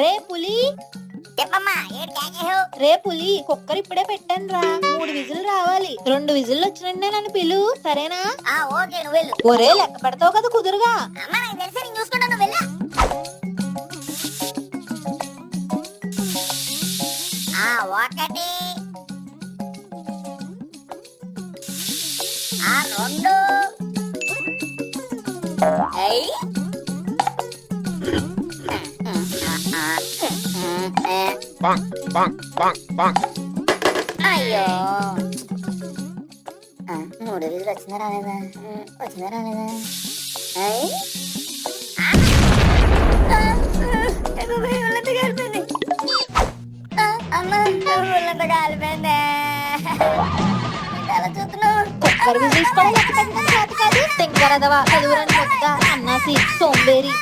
రే పులి, చెప్పమ్మా, ఏడు కేకేసావు? రే పులి, కుక్కర్ ఇప్పుడే పెట్టాను రా. 3 విజిల్ రావాలి. 2 విజిల్ వచ్చినంటే నన్ను పిలు, సరేనా? ఓకే, నువ్వు వెళ్ళు. ఒరే, లెక్క పెడతావు కదా కుదురుగా. అమ్మా, నాకు తెలిసి నేను చూసుకుంటాను, నువ్వు వెళ్ళు. ఒకటి, 2, అయ్యో 3 విజులు వచ్చిందా రాలేదా? వచ్చిందా రాలేదా? అమ్మ, ఊళ్ళంతా కాలిపోయింది. అలా చూస్తున్నావు? కుక్కర్ విజిల్స్ కూడా లెక్క పెట్టడం చేత కాదు. తింకరదవా, తెలుగురని ముద్ద, అన్నాసి, సోంబేరి.